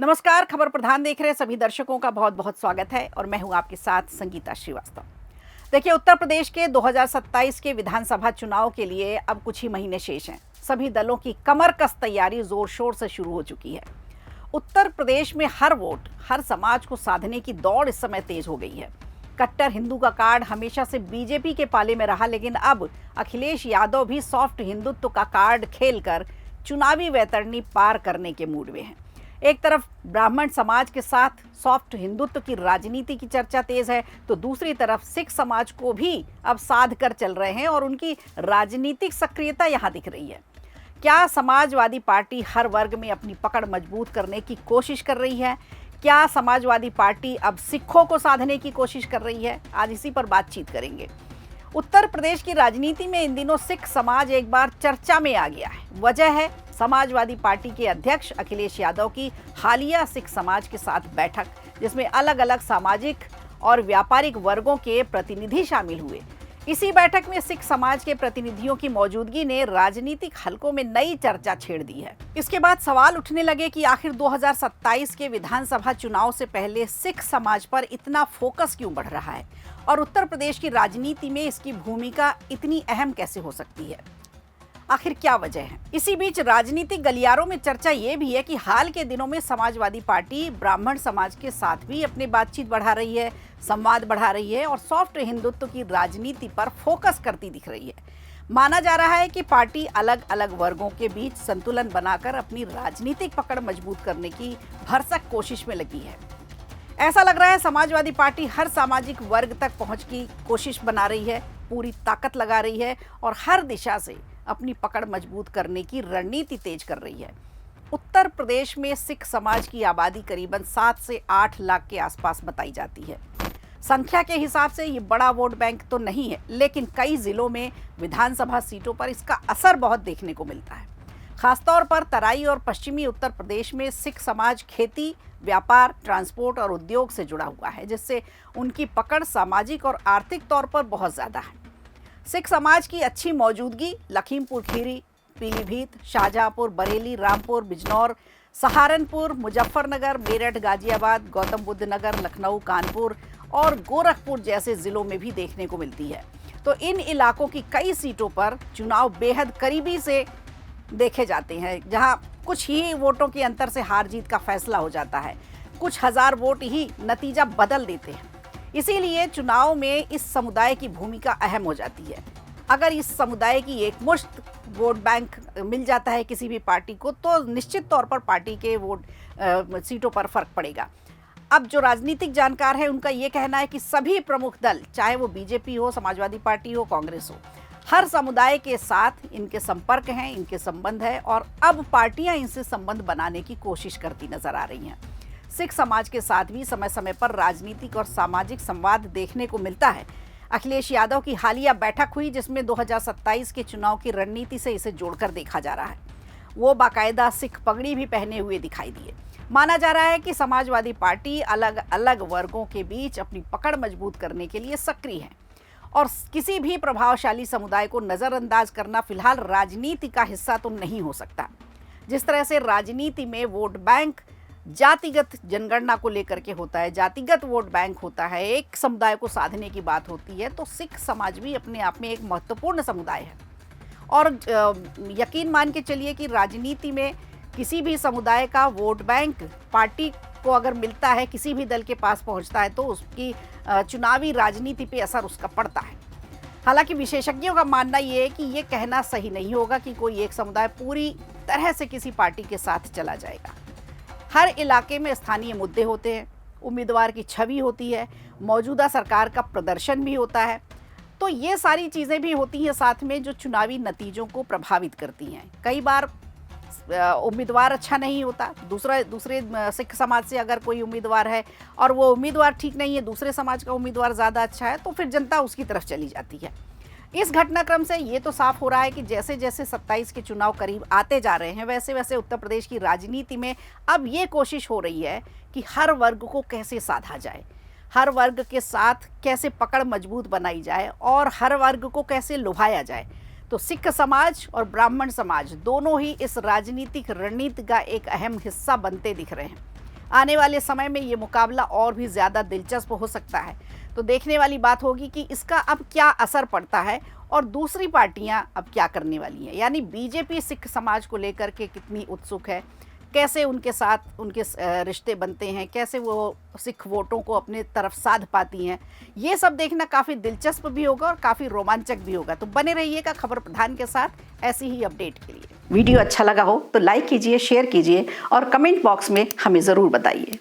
नमस्कार। खबर प्रधान देख रहे सभी दर्शकों का बहुत बहुत स्वागत है और मैं हूं आपके साथ संगीता श्रीवास्तव। देखिए, उत्तर प्रदेश के 2027 के विधानसभा चुनाव के लिए अब कुछ ही महीने शेष हैं। सभी दलों की कमर कस तैयारी जोर शोर से शुरू हो चुकी है। उत्तर प्रदेश में हर वोट, हर समाज को साधने की दौड़ इस समय तेज हो गई है। कट्टर हिंदू का कार्ड हमेशा से बीजेपी के पाले में रहा, लेकिन अब अखिलेश यादव भी सॉफ्ट हिंदुत्व का कार्ड खेलकर चुनावी वैतरणी पार करने के मूड में हैं। एक तरफ ब्राह्मण समाज के साथ सॉफ्ट हिंदुत्व की राजनीति की चर्चा तेज है, तो दूसरी तरफ सिख समाज को भी अब साध कर चल रहे हैं और उनकी राजनीतिक सक्रियता यहाँ दिख रही है। क्या समाजवादी पार्टी हर वर्ग में अपनी पकड़ मजबूत करने की कोशिश कर रही है? क्या समाजवादी पार्टी अब सिखों को साधने की कोशिश कर रही है? आज इसी पर बातचीत करेंगे। उत्तर प्रदेश की राजनीति में इन दिनों सिख समाज एक बार चर्चा में आ गया है। वजह है समाजवादी पार्टी के अध्यक्ष अखिलेश यादव की हालिया सिख समाज के साथ बैठक, जिसमें अलग अलग सामाजिक और व्यापारिक वर्गों के प्रतिनिधि शामिल हुए। इसी बैठक में सिख समाज के प्रतिनिधियों की मौजूदगी ने राजनीतिक हलकों में नई चर्चा छेड़ दी है। इसके बाद सवाल उठने लगे कि आखिर 2027 के विधानसभा चुनाव से पहले सिख समाज पर इतना फोकस क्यों बढ़ रहा है और उत्तर प्रदेश की राजनीति में इसकी भूमिका इतनी अहम कैसे हो सकती है? आखिर क्या वजह है? इसी बीच राजनीतिक गलियारों में चर्चा ये भी है कि हाल के दिनों में समाजवादी पार्टी ब्राह्मण समाज के साथ भी अपनी बातचीत बढ़ा रही है, संवाद बढ़ा रही है और सॉफ्ट हिंदुत्व की राजनीति पर फोकस करती दिख रही है। माना जा रहा है कि पार्टी अलग अलग वर्गों के बीच संतुलन बनाकर अपनी राजनीतिक पकड़ मजबूत करने की भरसक कोशिश में लगी है। ऐसा लग रहा है समाजवादी पार्टी हर सामाजिक वर्ग तक पहुंच की कोशिश बना रही है, पूरी ताकत लगा रही है और हर दिशा से अपनी पकड़ मजबूत करने की रणनीति तेज कर रही है। उत्तर प्रदेश में सिख समाज की आबादी करीबन 7 से 8 लाख के आसपास बताई जाती है। संख्या के हिसाब से ये बड़ा वोट बैंक तो नहीं है, लेकिन कई जिलों में विधानसभा सीटों पर इसका असर बहुत देखने को मिलता है। खासतौर पर तराई और पश्चिमी उत्तर प्रदेश में सिख समाज खेती, व्यापार, ट्रांसपोर्ट और उद्योग से जुड़ा हुआ है, जिससे उनकी पकड़ सामाजिक और आर्थिक तौर पर बहुत ज़्यादा है। सिख समाज की अच्छी मौजूदगी लखीमपुर खीरी, पीलीभीत, शाहजहांपुर, बरेली, रामपुर, बिजनौर, सहारनपुर, मुजफ्फरनगर, मेरठ, गाजियाबाद, गौतम बुद्ध नगर, लखनऊ, कानपुर और गोरखपुर जैसे ज़िलों में भी देखने को मिलती है। तो इन इलाकों की कई सीटों पर चुनाव बेहद करीबी से देखे जाते हैं, जहां कुछ ही वोटों के अंतर से हार जीत का फैसला हो जाता है। कुछ हजार वोट ही नतीजा बदल देते हैं। इसीलिए चुनाव में इस समुदाय की भूमिका अहम हो जाती है। अगर इस समुदाय की एकमुश्त वोट बैंक मिल जाता है किसी भी पार्टी को, तो निश्चित तौर पर पार्टी के वोट सीटों पर फर्क पड़ेगा। अब जो राजनीतिक जानकार है, उनका ये कहना है कि सभी प्रमुख दल, चाहे वो बीजेपी हो, समाजवादी पार्टी हो, कांग्रेस हो, हर समुदाय के साथ इनके संपर्क हैं, इनके संबंध है और अब पार्टियां इनसे संबंध बनाने की कोशिश करती नजर आ रही हैं। सिख समाज के साथ भी समय समय पर राजनीतिक और सामाजिक संवाद देखने को मिलता है। अखिलेश यादव की हालिया बैठक हुई, जिसमें 2027 के चुनाव की रणनीति से इसे जोड़कर देखा जा रहा है। वो बाकायदा सिख पगड़ी भी पहने हुए दिखाई दिए। माना जा रहा है कि समाजवादी पार्टी अलग अलग वर्गों के बीच अपनी पकड़ मजबूत करने के लिए सक्रिय है और किसी भी प्रभावशाली समुदाय को नज़रअंदाज करना फिलहाल राजनीति का हिस्सा तो नहीं हो सकता। जिस तरह से राजनीति में वोट बैंक जातिगत जनगणना को लेकर के होता है, जातिगत वोट बैंक होता है, एक समुदाय को साधने की बात होती है, तो सिख समाज भी अपने आप में एक महत्वपूर्ण समुदाय है। और यकीन मान के चलिए कि राजनीति में किसी भी समुदाय का वोट बैंक पार्टी को अगर मिलता है, किसी भी दल के पास पहुंचता है, तो उसकी चुनावी राजनीति पे असर उसका पड़ता है। हालांकि विशेषज्ञों का मानना ये है कि ये कहना सही नहीं होगा कि कोई एक समुदाय पूरी तरह से किसी पार्टी के साथ चला जाएगा। हर इलाके में स्थानीय मुद्दे होते हैं, उम्मीदवार की छवि होती है, मौजूदा सरकार का प्रदर्शन भी होता है, तो ये सारी चीज़ें भी होती हैं साथ में, जो चुनावी नतीजों को प्रभावित करती हैं। कई बार उम्मीदवार अच्छा नहीं होता, दूसरे सिख समाज से अगर कोई उम्मीदवार है और वो उम्मीदवार ठीक नहीं है, दूसरे समाज का उम्मीदवार ज़्यादा अच्छा है, तो फिर जनता उसकी तरफ चली जाती है। इस घटनाक्रम से ये तो साफ हो रहा है कि जैसे जैसे 27 के चुनाव करीब आते जा रहे हैं, वैसे वैसे उत्तर प्रदेश की राजनीति में अब ये कोशिश हो रही है कि हर वर्ग को कैसे साधा जाए, हर वर्ग के साथ कैसे पकड़ मजबूत बनाई जाए और हर वर्ग को कैसे लुभाया जाए। तो सिख समाज और ब्राह्मण समाज दोनों ही इस राजनीतिक रणनीति का एक अहम हिस्सा बनते दिख रहे हैं। आने वाले समय में ये मुकाबला और भी ज़्यादा दिलचस्प हो सकता है। तो देखने वाली बात होगी कि इसका अब क्या असर पड़ता है और दूसरी पार्टियां अब क्या करने वाली हैं। यानी बीजेपी सिख समाज को लेकर के कितनी उत्सुक है, कैसे उनके साथ उनके रिश्ते बनते हैं, कैसे वो सिख वोटों को अपने तरफ साध पाती हैं, ये सब देखना काफ़ी दिलचस्प भी होगा और काफ़ी रोमांचक भी होगा। तो बने रहिएगा खबर प्रधान के साथ ऐसी ही अपडेट के लिए। वीडियो अच्छा लगा हो तो लाइक कीजिए, शेयर कीजिए और कमेंट बॉक्स में हमें ज़रूर बताइए।